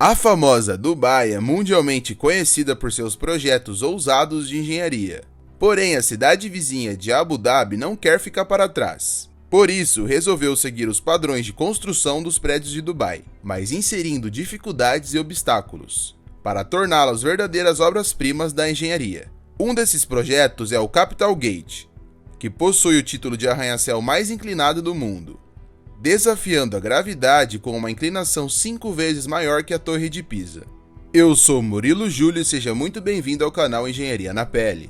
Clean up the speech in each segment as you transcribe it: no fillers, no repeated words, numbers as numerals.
A famosa Dubai é mundialmente conhecida por seus projetos ousados de engenharia. Porém, a cidade vizinha de Abu Dhabi não quer ficar para trás. Por isso, resolveu seguir os padrões de construção dos prédios de Dubai, mas inserindo dificuldades e obstáculos, para torná-los verdadeiras obras-primas da engenharia. Um desses projetos é o Capital Gate, que possui o título de arranha-céu mais inclinado do mundo, desafiando a gravidade com uma inclinação 5 vezes maior que a Torre de Pisa. Eu sou Murilo Júlio e seja muito bem-vindo ao canal Engenharia na Pele.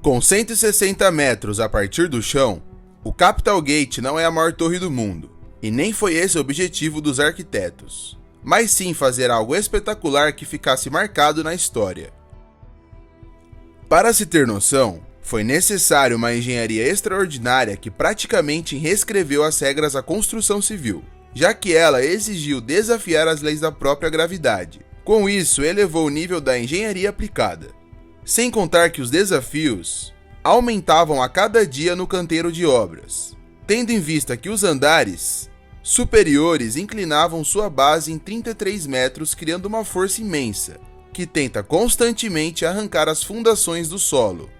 Com 160 metros a partir do chão, o Capital Gate não é a maior torre do mundo, e nem foi esse o objetivo dos arquitetos, mas sim fazer algo espetacular que ficasse marcado na história. Para se ter noção, foi necessário uma engenharia extraordinária que praticamente reescreveu as regras da construção civil, já que ela exigiu desafiar as leis da própria gravidade. Com isso, elevou o nível da engenharia aplicada. Sem contar que os desafios aumentavam a cada dia no canteiro de obras, tendo em vista que os andares superiores inclinavam sua base em 33 metros, criando uma força imensa, que tenta constantemente arrancar as fundações do solo.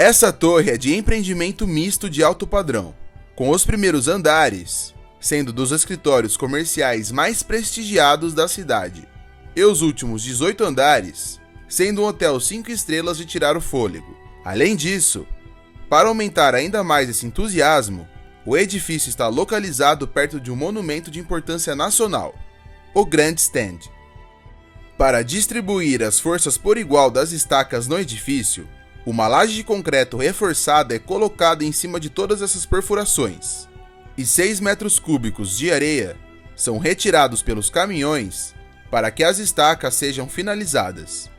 Essa torre é de empreendimento misto de alto padrão, com os primeiros andares sendo dos escritórios comerciais mais prestigiados da cidade, e os últimos 18 andares sendo um hotel 5 estrelas de tirar o fôlego. Além disso, para aumentar ainda mais esse entusiasmo, o edifício está localizado perto de um monumento de importância nacional, o Grand Stand. Para distribuir as forças por igual das estacas no edifício, uma laje de concreto reforçada é colocada em cima de todas essas perfurações, e 6 metros cúbicos de areia são retirados pelos caminhões para que as estacas sejam finalizadas.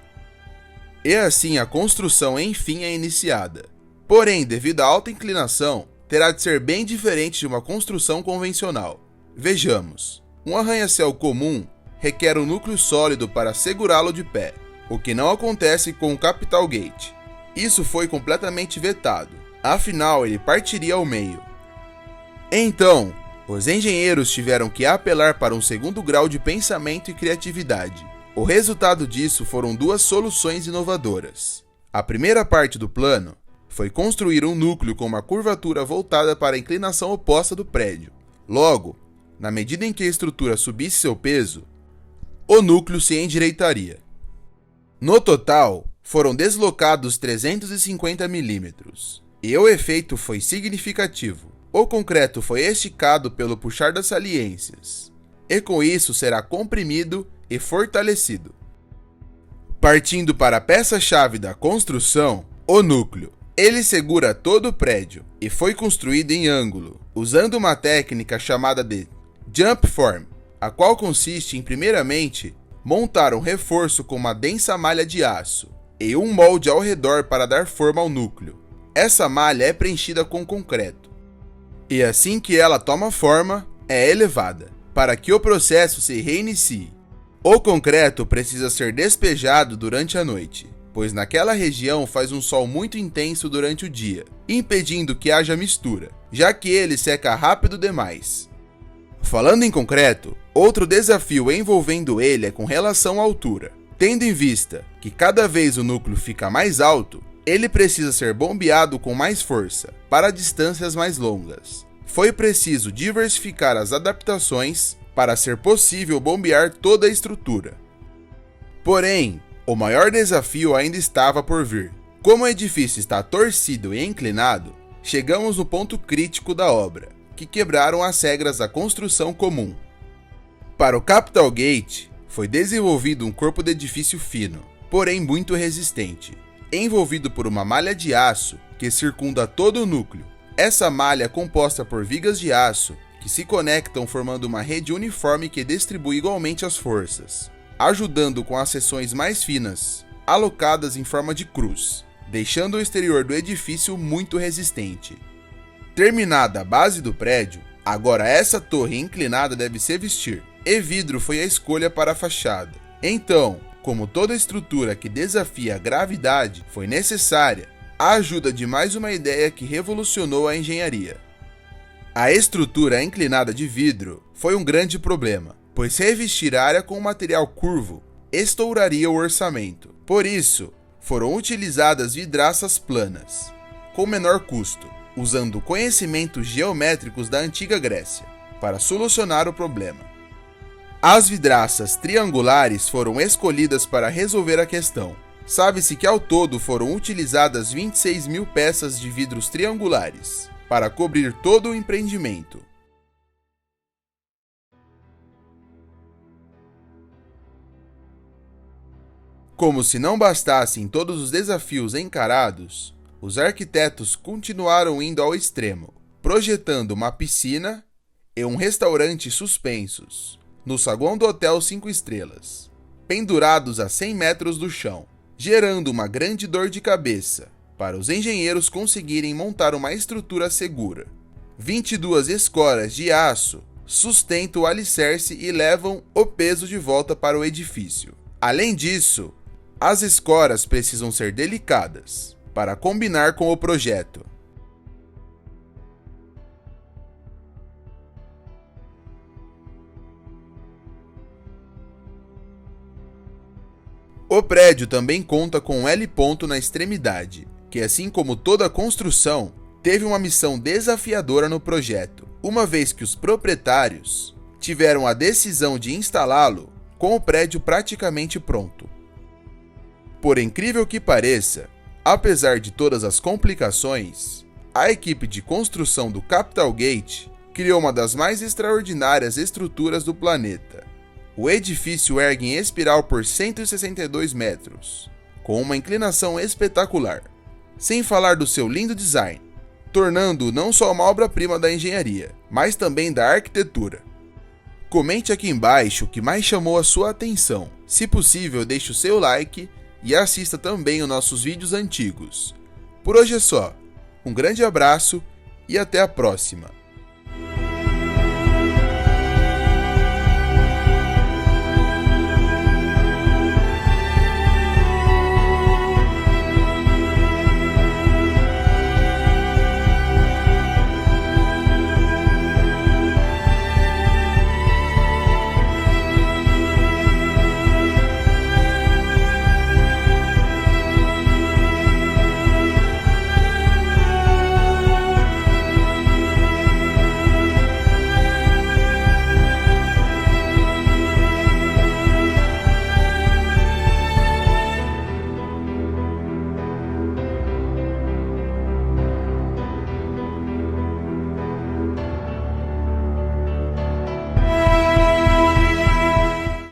E assim a construção enfim é iniciada. Porém, devido à alta inclinação, terá de ser bem diferente de uma construção convencional. Vejamos, um arranha-céu comum requer um núcleo sólido para segurá-lo de pé, o que não acontece com o Capital Gate. Isso foi completamente vetado, afinal ele partiria ao meio. Então, os engenheiros tiveram que apelar para um segundo grau de pensamento e criatividade. O resultado disso foram duas soluções inovadoras. A primeira parte do plano foi construir um núcleo com uma curvatura voltada para a inclinação oposta do prédio. Logo, na medida em que a estrutura subisse seu peso, o núcleo se endireitaria. No total, foram deslocados 350 milímetros, e o efeito foi significativo. O concreto foi esticado pelo puxar das saliências, e com isso será comprimido e fortalecido. Partindo para a peça-chave da construção, o núcleo. Ele segura todo o prédio e foi construído em ângulo, usando uma técnica chamada de jump form, a qual consiste em, primeiramente, montar um reforço com uma densa malha de aço e um molde ao redor para dar forma ao núcleo. Essa malha é preenchida com concreto, e assim que ela toma forma, é elevada, para que o processo se reinicie. O concreto precisa ser despejado durante a noite, pois naquela região faz um sol muito intenso durante o dia, impedindo que haja mistura, já que ele seca rápido demais. Falando em concreto, outro desafio envolvendo ele é com relação à altura. Tendo em vista que cada vez o núcleo fica mais alto, ele precisa ser bombeado com mais força, para distâncias mais longas. Foi preciso diversificar as adaptações para ser possível bombear toda a estrutura. Porém, o maior desafio ainda estava por vir. Como o edifício está torcido e inclinado, chegamos no ponto crítico da obra, que quebraram as regras da construção comum. Para o Capital Gate, foi desenvolvido um corpo de edifício fino, porém muito resistente, envolvido por uma malha de aço que circunda todo o núcleo. Essa malha é composta por vigas de aço que se conectam formando uma rede uniforme que distribui igualmente as forças, ajudando com as seções mais finas, alocadas em forma de cruz, deixando o exterior do edifício muito resistente. Terminada a base do prédio, agora essa torre inclinada deve se vestir, e vidro foi a escolha para a fachada. Então, como toda estrutura que desafia a gravidade, foi necessária a ajuda de mais uma ideia que revolucionou a engenharia. A estrutura inclinada de vidro foi um grande problema, pois revestir a área com material curvo estouraria o orçamento. Por isso, foram utilizadas vidraças planas, com menor custo, usando conhecimentos geométricos da antiga Grécia, para solucionar o problema. As vidraças triangulares foram escolhidas para resolver a questão. Sabe-se que ao todo foram utilizadas 26 mil peças de vidros triangulares, para cobrir todo o empreendimento. Como se não bastassem todos os desafios encarados, os arquitetos continuaram indo ao extremo, projetando uma piscina e um restaurante suspensos no saguão do Hotel 5 Estrelas, pendurados a 100 metros do chão, gerando uma grande dor de cabeça para os engenheiros conseguirem montar uma estrutura segura. 22 escoras de aço sustentam o alicerce e levam o peso de volta para o edifício. Além disso, as escoras precisam ser delicadas para combinar com o projeto. O prédio também conta com um L ponto na extremidade, que assim como toda construção, teve uma missão desafiadora no projeto, uma vez que os proprietários tiveram a decisão de instalá-lo com o prédio praticamente pronto. Por incrível que pareça, apesar de todas as complicações, a equipe de construção do Capital Gate criou uma das mais extraordinárias estruturas do planeta. O edifício ergue em espiral por 162 metros, com uma inclinação espetacular, sem falar do seu lindo design, tornando-o não só uma obra-prima da engenharia, mas também da arquitetura. Comente aqui embaixo o que mais chamou a sua atenção. Se possível, deixe o seu like e assista também os nossos vídeos antigos. Por hoje é só. Um grande abraço e até a próxima!